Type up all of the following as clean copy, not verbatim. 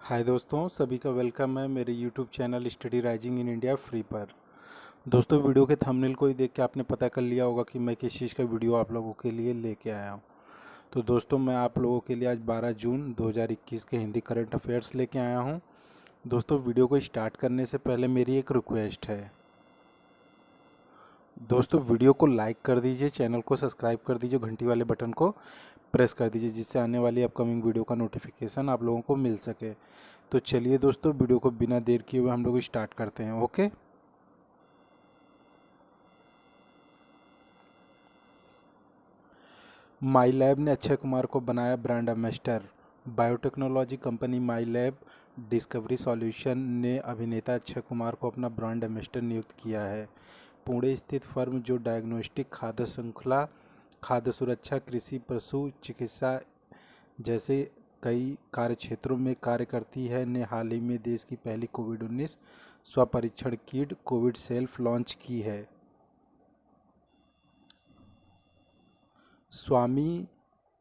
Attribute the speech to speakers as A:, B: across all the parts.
A: हाय दोस्तों, सभी का वेलकम है मेरे YouTube channel study rising in India free पर। दोस्तों, वीडियो के थंबनेल को ही देख के आपने पता कर लिया होगा कि मैं किस चीज़ का वीडियो आप लोगों के लिए लेके आया हूँ। तो दोस्तों, मैं आप लोगों के लिए आज 12 जून 2021 के हिंदी करंट अफेयर्स लेके आया हूँ। दोस्तों, वीडियो को स्टार्ट करने से पहले मेरी एक रिक्वेस्ट है। दोस्तों, वीडियो को लाइक कर दीजिए, चैनल को सब्सक्राइब कर दीजिए, घंटी वाले बटन को प्रेस कर दीजिए, जिससे आने वाली अपकमिंग वीडियो का नोटिफिकेशन आप लोगों को मिल सके। तो चलिए दोस्तों, वीडियो को बिना देर किए हुए हम लोग स्टार्ट करते हैं। ओके। माई लैब ने अक्षय कुमार को बनाया ब्रांड एम्बेसडर। बायोटेक्नोलॉजी कंपनी माई लैब डिस्कवरी सॉल्यूशन ने अभिनेता अक्षय कुमार को अपना ब्रांड एम्बेसडर नियुक्त किया है। पुणे स्थित फर्म जो डायग्नोस्टिक, खाद्य श्रृंखला, खाद्य सुरक्षा, कृषि, पशु चिकित्सा जैसे कई कार्य क्षेत्रों में कार्य करती है, ने हाल ही में देश की पहली कोविड-19 स्वपरीक्षण किट कोविड सेल्फ लॉन्च की है। स्वामी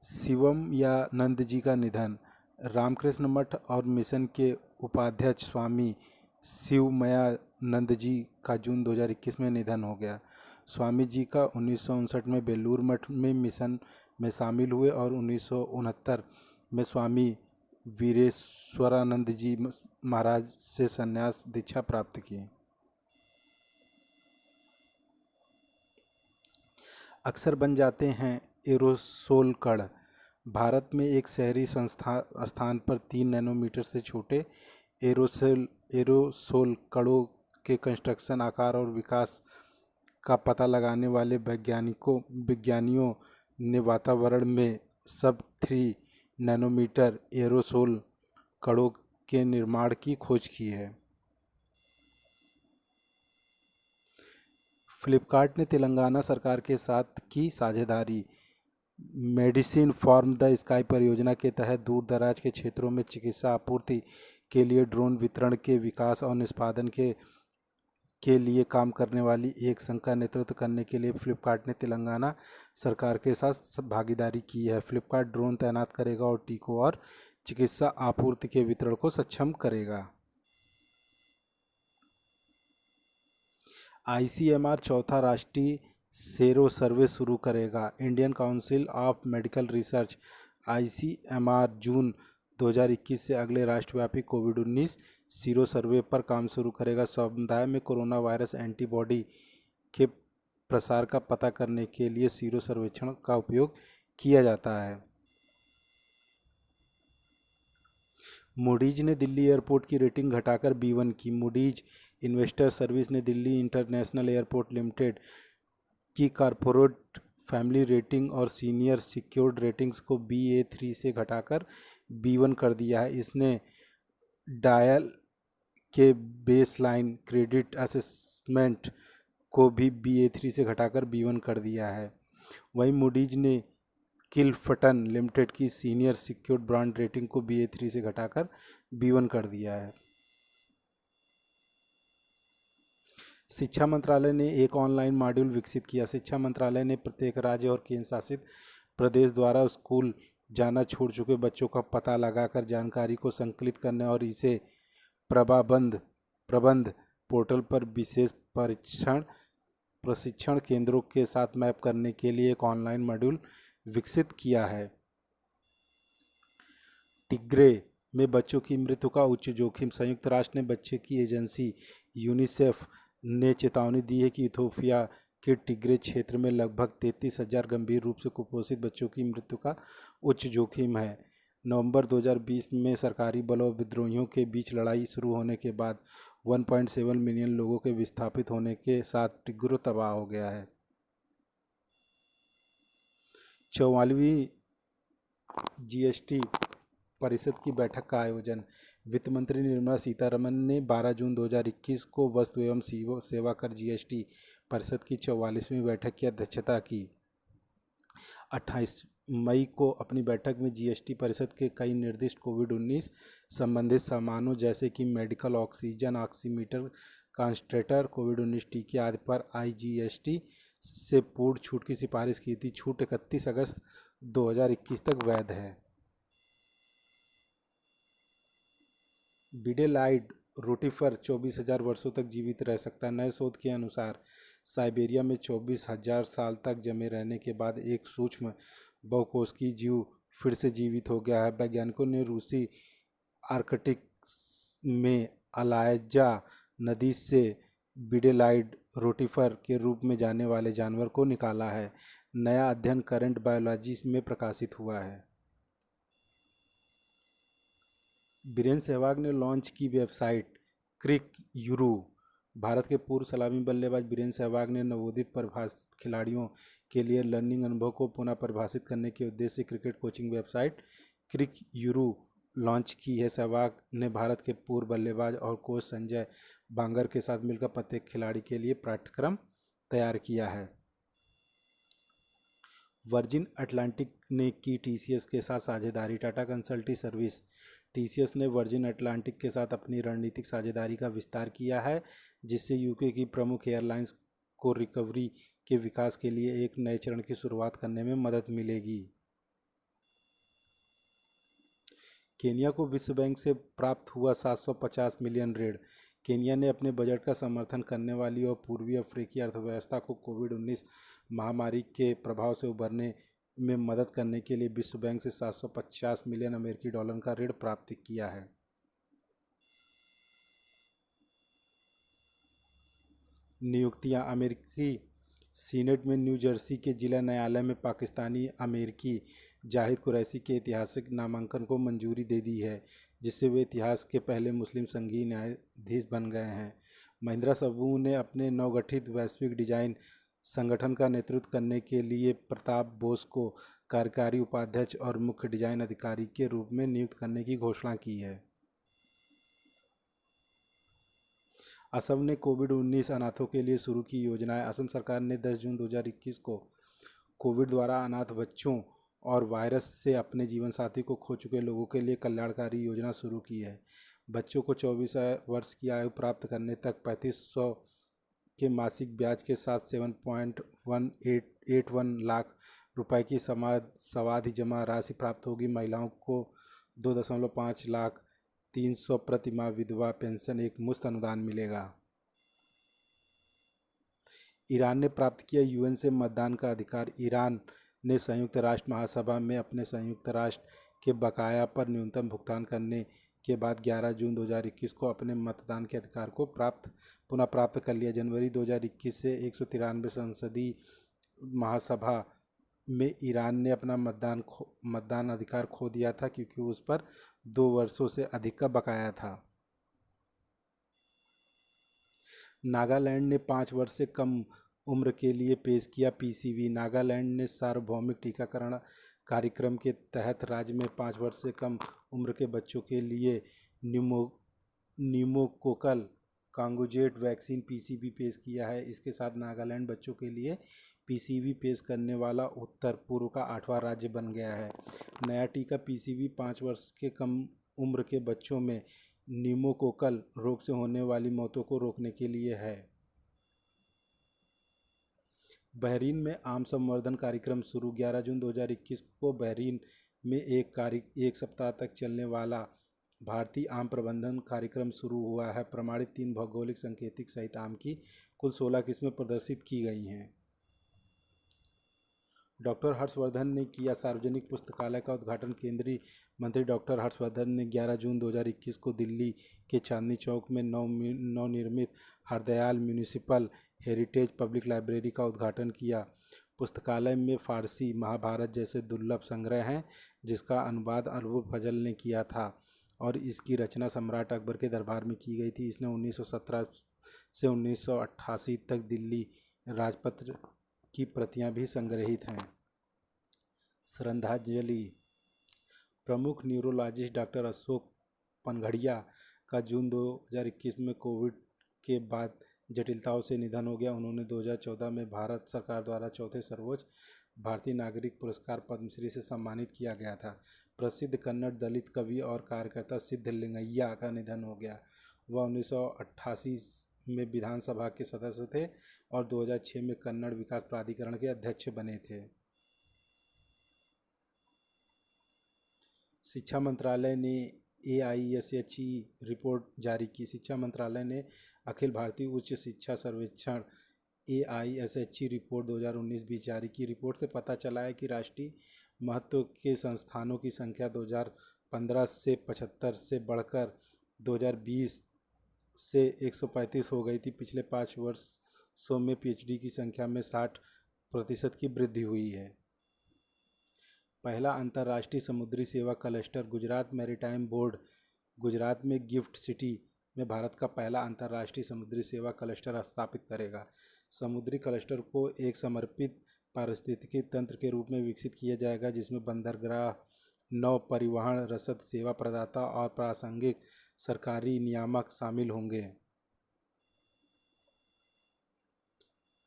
A: शिवमयानंद जी का निधन। रामकृष्ण मठ और मिशन के उपाध्यक्ष स्वामी शिवमयानंद जी का जून 2021 में निधन हो गया। स्वामी जी का 1959 में बेलूर मठ में मिशन में शामिल हुए और 1969 में स्वामी वीरेश्वरानंद जी महाराज से संन्यास दीक्षा प्राप्त की। अक्सर बन जाते हैं एरोसोल कण। भारत में एक शहरी स्थान पर 3 नैनोमीटर से छोटे एरोसोल कणों के कंस्ट्रक्शन, आकार और विकास का पता लगाने वाले विज्ञानियों ने वातावरण में सब 3 नैनोमीटर एरोसोल कणों के निर्माण की खोज की है। फ्लिपकार्ट ने तेलंगाना सरकार के साथ की साझेदारी। मेडिसिन फॉर्म द स्काई परियोजना के तहत दूर दराज के क्षेत्रों में चिकित्सा आपूर्ति के लिए ड्रोन वितरण के विकास और निष्पादन के लिए काम करने वाली एक संघ का नेतृत्व करने के लिए फ्लिपकार्ट ने तेलंगाना सरकार के साथ भागीदारी की है। फ्लिपकार्ट ड्रोन तैनात करेगा और टीकों और चिकित्सा आपूर्ति के वितरण को सक्षम करेगा। आईसीएमआर चौथा राष्ट्रीय सेरो सर्वे शुरू करेगा। Indian Council of Medical Research ICMR June 2021 से अगले राष्ट्रव्यापी कोविड-19 सीरो सर्वे पर काम शुरू करेगा। समुदाय में कोरोना वायरस एंटीबॉडी के प्रसार का पता करने के लिए सीरो सर्वेक्षण का उपयोग किया जाता है। मूडीज ने दिल्ली एयरपोर्ट की रेटिंग घटाकर B1 की। मूडीज इन्वेस्टर सर्विस ने दिल्ली इंटरनेशनल एयरपोर्ट लिमिटेड की कॉरपोरेट फैमिली रेटिंग और सीनियर सिक्योर्ड रेटिंग्स को BA3 से घटाकर B1 कर दिया है। इसने डायल के बेसलाइन क्रेडिट असेसमेंट को भी BA3 से घटाकर B1 कर दिया है। वहीं मूडीज ने किलफटन लिमिटेड की सीनियर सिक्योर्ड ब्रांड रेटिंग को BA3 से घटाकर B1 कर दिया है। शिक्षा मंत्रालय ने एक ऑनलाइन मॉड्यूल विकसित किया। शिक्षा मंत्रालय ने प्रत्येक राज्य और केंद्र शासित प्रदेश द्वारा स्कूल जाना छोड़ चुके बच्चों का पता लगाकर जानकारी को संकलित करने और इसे प्रबंध पोर्टल पर विशेष प्रशिक्षण केंद्रों के साथ मैप करने के लिए एक ऑनलाइन मॉड्यूल विकसित किया है। टिग्रे में बच्चों की मृत्यु का उच्च जोखिम। संयुक्त राष्ट्र ने बच्चे की एजेंसी यूनिसेफ ने चेतावनी दी है कि इथियोपिया के टिग्रे क्षेत्र में लगभग 33,000 गंभीर रूप से कुपोषित बच्चों की मृत्यु का उच्च जोखिम है। नवंबर 2020 में सरकारी बलों और विद्रोहियों के बीच लड़ाई शुरू होने के बाद 1.7 मिलियन लोगों के विस्थापित होने के साथ टिग्रो तबाह हो गया है। 44वीं GST परिषद की बैठक का आयोजन। वित्त मंत्री निर्मला सीतारमण ने 12 जून 2021 को वस्तु एवं सेवा कर GST परिषद की 44वीं बैठक की अध्यक्षता की। 28 मई को अपनी बैठक में GST परिषद के कई निर्दिष्ट कोविड-19 संबंधित सामानों जैसे कि मेडिकल ऑक्सीजन, ऑक्सीमीटर, कंसंट्रेटर, कोविड-19 टीके आदि पर IGST से पूर्ण छूट की सिफारिश की थी। छूट 31 अगस्त 2021 तक वैध है। बिडेलाइड रोटिफर 24,000 वर्षों तक जीवित रह सकता है। नए शोध के अनुसार साइबेरिया में 24,000 साल तक जमे रहने के बाद एक सूक्ष्म बहुकोशिकीय जीव फिर से जीवित हो गया है। वैज्ञानिकों ने रूसी आर्कटिक में अलायजा नदी से बिडेलाइड रोटिफर के रूप में जाने वाले जानवर को निकाला है। नया अध्ययन करंट बायोलॉजी में प्रकाशित हुआ है। वीरेंद्र सहवाग ने लॉन्च की वेबसाइट क्रिक यूरू। भारत के पूर्व सलामी बल्लेबाज वीरेंद्र सहवाग ने नवोदित खिलाड़ियों के लिए लर्निंग अनुभव को पुनः परिभाषित करने के उद्देश्य से क्रिकेट कोचिंग वेबसाइट क्रिक यूरू लॉन्च की है। सहवाग ने भारत के पूर्व बल्लेबाज और कोच संजय बांगर के साथ मिलकर प्रत्येक खिलाड़ी के लिए पाठ्यक्रम तैयार किया है। वर्जिन अटलांटिक ने की टीसीएस के साथ साझेदारी। टाटा कंसल्टी सर्विस टीसीएस ने वर्जिन अटलांटिक के साथ अपनी रणनीतिक साझेदारी का विस्तार किया है, जिससे यूके की प्रमुख एयरलाइंस को रिकवरी के विकास के लिए एक नए चरण की शुरुआत करने में मदद मिलेगी। केनिया को विश्व बैंक से प्राप्त हुआ 750 मिलियन ऋण। केनिया ने अपने बजट का समर्थन करने वाली और पूर्वी अफ्रीकी अर्थव्यवस्था को कोविड-19 महामारी के प्रभाव से उबरने में मदद करने के लिए विश्व बैंक से 750 मिलियन अमेरिकी डॉलर का ऋण प्राप्त किया है। नियुक्तियां। अमेरिकी सीनेट में न्यू जर्सी के जिला न्यायालय में पाकिस्तानी अमेरिकी जाहिद कुरैशी के ऐतिहासिक नामांकन को मंजूरी दे दी है, जिससे वे इतिहास के पहले मुस्लिम संघीय न्यायाधीश बन गए हैं। महिंद्रा समूह ने अपने नवगठित वैश्विक डिजाइन संगठन का नेतृत्व करने के लिए प्रताप बोस को कार्यकारी उपाध्यक्ष और मुख्य डिजाइन अधिकारी के रूप में नियुक्त करने की घोषणा की है। असम ने कोविड-19 अनाथों के लिए शुरू की योजनाएं। असम सरकार ने 10 जून 2021 को कोविड द्वारा अनाथ बच्चों और वायरस से अपने जीवन साथी को खो चुके लोगों के लिए कल्याणकारी योजना शुरू की है। बच्चों को 24 वर्ष की आयु प्राप्त करने तक 3500 के मासिक ब्याज के साथ 7.181 लाख रुपए की सावधि जमा राशि प्राप्त होगी। महिलाओं को 2.5 लाख 300 प्रति माह विधवा पेंशन एक मुश्त अनुदान मिलेगा। ईरान ने प्राप्त किया यूएन से मतदान का अधिकार। ईरान ने संयुक्त राष्ट्र महासभा में अपने संयुक्त राष्ट्र के बकाया पर न्यूनतम भुगतान करने के बाद 11 जून 2021 को अपने मतदान के अधिकार को पुनः प्राप्त कर लिया। जनवरी 2021 से 193 संसदीय महासभा में ईरान ने अपना मतदान अधिकार खो दिया था, क्योंकि उस पर 2 वर्षों से अधिक का बकाया था। नागालैंड ने 5 वर्ष से कम उम्र के लिए पेश किया पीसीवी। नागालैंड ने सार्वभौमिक टीकाकरण कार्यक्रम के तहत राज्य में 5 वर्ष से कम उम्र के बच्चों के लिए न्यूमोकोकल कांगुजेट वैक्सीन पीसीवी पेश किया है। इसके साथ नागालैंड बच्चों के लिए पीसीवी पेश करने वाला उत्तर पूर्व का 8वां राज्य बन गया है। नया टीका पीसीवी 5 वर्ष के कम उम्र के बच्चों में न्यूमोकोकल रोग से होने वाली मौतों को रोकने के लिए है। बहरीन में आम संवर्धन कार्यक्रम शुरू। 11 जून 2021 को बहरीन में एक सप्ताह तक चलने वाला भारतीय आम प्रबंधन कार्यक्रम शुरू हुआ है। प्रमाणित 3 भौगोलिक संकेतक सहित आम की कुल 16 किस्में प्रदर्शित की गई हैं। डॉक्टर हर्षवर्धन ने किया सार्वजनिक पुस्तकालय का उद्घाटन। केंद्रीय मंत्री डॉक्टर हर्षवर्धन ने 11 जून 2021 को दिल्ली के चांदनी चौक में नवनिर्मित Hardayal municipal heritage public library का उद्घाटन किया। पुस्तकालय में फारसी, महाभारत जैसे दुर्लभ संग्रह हैं, जिसका अनुवाद अबुल फजल ने किया था और इसकी रचना सम्राट अकबर के दरबार में की गई थी। इसने 1917 से 1988 तक दिल्ली राजपत्र की प्रतियां भी संग्रहित हैं। श्रद्धांजलि। प्रमुख न्यूरोलॉजिस्ट डॉक्टर अशोक पनघड़िया का जून 2021 में कोविड के बाद जटिलताओं से निधन हो गया। उन्होंने 2014 में भारत सरकार द्वारा चौथे सर्वोच्च भारतीय नागरिक पुरस्कार पद्मश्री से सम्मानित किया गया था। प्रसिद्ध कन्नड़ दलित कवि और कार्यकर्ता सिद्धलिंगैया का निधन हो गया। वह 1988 में विधानसभा के सदस्य थे और 2006 में कन्नड़ विकास प्राधिकरण के अध्यक्ष बने थे। शिक्षा मंत्रालय ने AISHE रिपोर्ट जारी की। शिक्षा मंत्रालय ने अखिल भारतीय उच्च शिक्षा सर्वेक्षण AISHE रिपोर्ट 2019-20 जारी की। रिपोर्ट से पता चला है कि राष्ट्रीय महत्व के संस्थानों की संख्या 2015 से 75 से बढ़कर 2020 से 135 हो गई थी। पिछले 5 वर्षों में PhD की संख्या में 60% की वृद्धि हुई है। पहला अंतर्राष्ट्रीय समुद्री सेवा cluster Gujarat maritime board Gujarat में गिफ्ट सिटी में भारत का पहला अंतर्राष्ट्रीय समुद्री सेवा क्लस्टर स्थापित करेगा। समुद्री क्लस्टर को एक समर्पित पारिस्थितिकी तंत्र के रूप में विकसित किया जाएगा, जिसमें बंदरगाह, नौ परिवहन, रसद सेवा प्रदाता और प्रासंगिक सरकारी नियामक शामिल होंगे।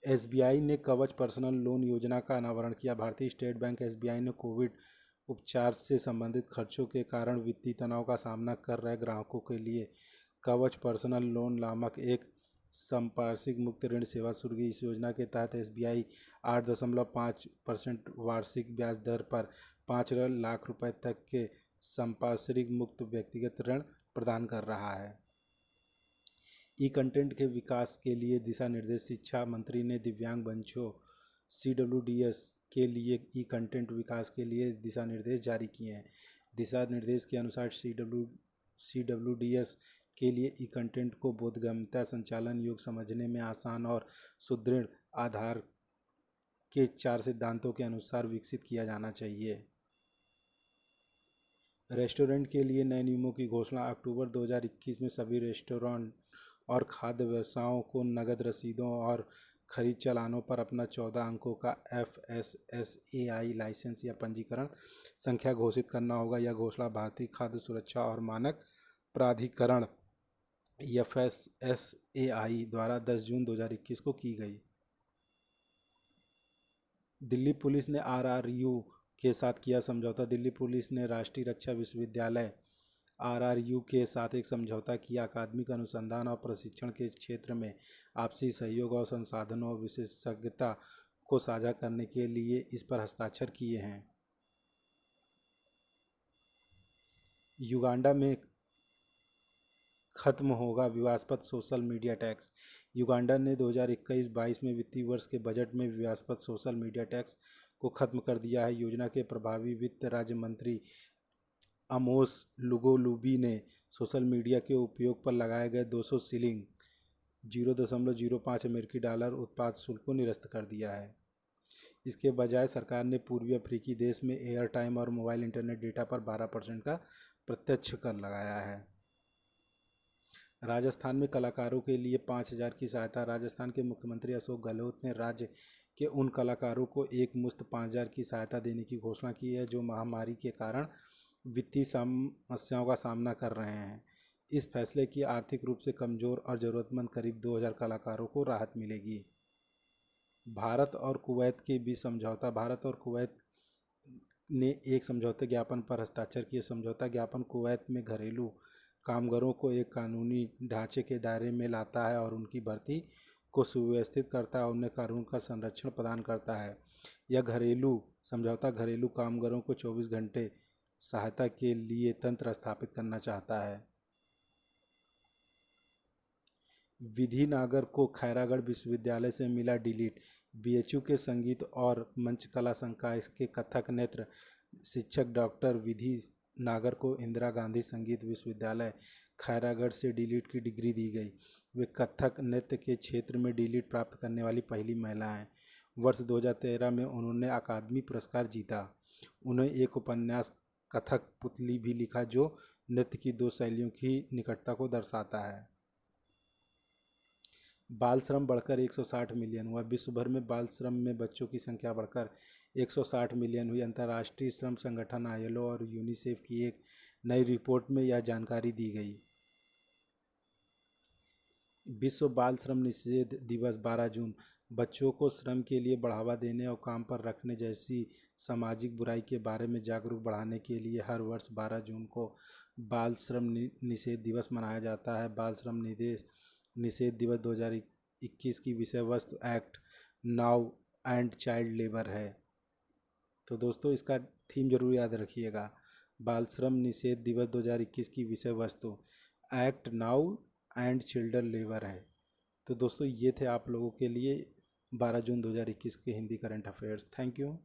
A: SBI ने कवच पर्सनल लोन योजना का अनावरण किया। भारतीय स्टेट बैंक SBI ने कोविड उपचार से संबंधित खर्चों के कारण वित्तीय तनाव का सामना कर रहे ग्राहकों के लिए कवच पर्सनल लोन नामक एक संपार्श्विक मुक्त ऋण सेवा शुरू की। इस योजना के तहत SBI 8.5% वार्षिक ब्याज दर पर 5 लाख रुपए तक के संपार्श्विक मुक्त व्यक्तिगत ऋण प्रदान कर रहा है। ई कंटेंट के विकास के लिए दिशा निर्देश। शिक्षा मंत्री ने दिव्यांग मंचों CWDS के लिए ई कंटेंट विकास के लिए दिशा निर्देश जारी किए हैं। दिशा निर्देश के अनुसार CWDS के लिए ई कंटेंट को बोधगम्यता, संचालन योग्य, समझने में आसान और सुदृढ़ आधार के 4 सिद्धांतों के अनुसार विकसित किया जाना चाहिए। रेस्टोरेंट के लिए नए नियमों की घोषणा। अक्टूबर 2021 में सभी रेस्टोरेंट और खाद्य व्यवसायों को नकद रसीदों और खरीद चालानों पर अपना 14 अंकों का FSSAI लाइसेंस या पंजीकरण संख्या घोषित करना होगा। यह घोषणा भारतीय खाद्य सुरक्षा और मानक प्राधिकरण FSSAI द्वारा 10 जून 2021 को की गई। दिल्ली पुलिस ने RRU के साथ किया समझौता। दिल्ली पुलिस ने राष्ट्रीय रक्षा विश्वविद्यालय RRU के साथ एक समझौता किया। अकादमिक अनुसंधान और प्रशिक्षण के क्षेत्र में आपसी सहयोग और संसाधनों और विशेषज्ञता को साझा करने के लिए इस पर हस्ताक्षर किए हैं। युगांडा में खत्म होगा विवादास्पद सोशल मीडिया टैक्स। युगांडा ने 2021-22 में वित्तीय वर्ष के बजट में विवादास्पद सोशल मीडिया टैक्स को खत्म कर दिया है। योजना के प्रभावी वित्त राज्य मंत्री अमोस लुगोलुबी ने सोशल मीडिया के उपयोग पर लगाए गए 200 शिलिंग $0.05 उत्पाद शुल्क को निरस्त कर दिया है। इसके बजाय सरकार ने पूर्वी अफ्रीकी देश में एयर टाइम और मोबाइल इंटरनेट डेटा पर 12% का प्रत्यक्ष कर लगाया है। राजस्थान में कलाकारों के लिए 5,000 की सहायता। राजस्थान के मुख्यमंत्री अशोक गहलोत ने राज्य के उन कलाकारों को एक मुश्त 5,000 की सहायता देने की घोषणा की है जो महामारी के कारण वित्तीय समस्याओं का सामना कर रहे हैं। इस फैसले की आर्थिक रूप से कमज़ोर और ज़रूरतमंद करीब 2,000 कलाकारों को राहत मिलेगी। भारत और कुवैत के बीच समझौता। भारत और कुवैत ने एक समझौता ज्ञापन पर हस्ताक्षर किए। समझौता ज्ञापन कुवैत में घरेलू कामगारों को एक कानूनी ढांचे के दायरे में लाता है और उनकी भर्ती को सुव्यवस्थित करता है और उन्हें कानून का संरक्षण प्रदान करता है। यह समझौता घरेलू कामगारों को 24 घंटे सहायता के लिए तंत्र स्थापित करना चाहता है। विधिनगर को खैरागढ़ विश्वविद्यालय से मिला डिलीट। BHU के संगीत और मंच कला संकाय के कथक नृत्य शिक्षक डॉक्टर विधि नागर को इंदिरा गांधी संगीत विश्वविद्यालय खैरागढ़ से डीलिट की डिग्री दी गई। वे कथक नृत्य के क्षेत्र में डीलिट प्राप्त करने वाली पहली महिला हैं। वर्ष 2013 में उन्होंने अकादमी पुरस्कार जीता। उन्हें एक उपन्यास कथक पुतली भी लिखा जो नृत्य की दो शैलियों की निकटता को दर्शाता है। बाल श्रम बढ़कर 160 मिलियन हुआ। विश्व भर में बाल श्रम में बच्चों की संख्या बढ़कर 160 मिलियन हुई। अंतर्राष्ट्रीय श्रम संगठन ILO और यूनिसेफ की एक नई रिपोर्ट में यह जानकारी दी गई। विश्व बाल श्रम निषेध दिवस 12 जून बच्चों को श्रम के लिए बढ़ावा देने और काम पर रखने जैसी सामाजिक बुराई के बारे में जागरूक बढ़ाने के लिए हर वर्ष 12 जून को बाल श्रम निषेध दिवस मनाया जाता है। बाल श्रम निषेध दिवस 2021 की विषय वस्तु act now and child labour है। तो दोस्तों इसका थीम जरूर याद रखिएगा। बाल श्रम निषेध दिवस 2021 की विषय वस्तु act now and children labour है। तो दोस्तों ये थे आप लोगों के लिए 12 जून 2021 के Hindi current affairs. Thank you.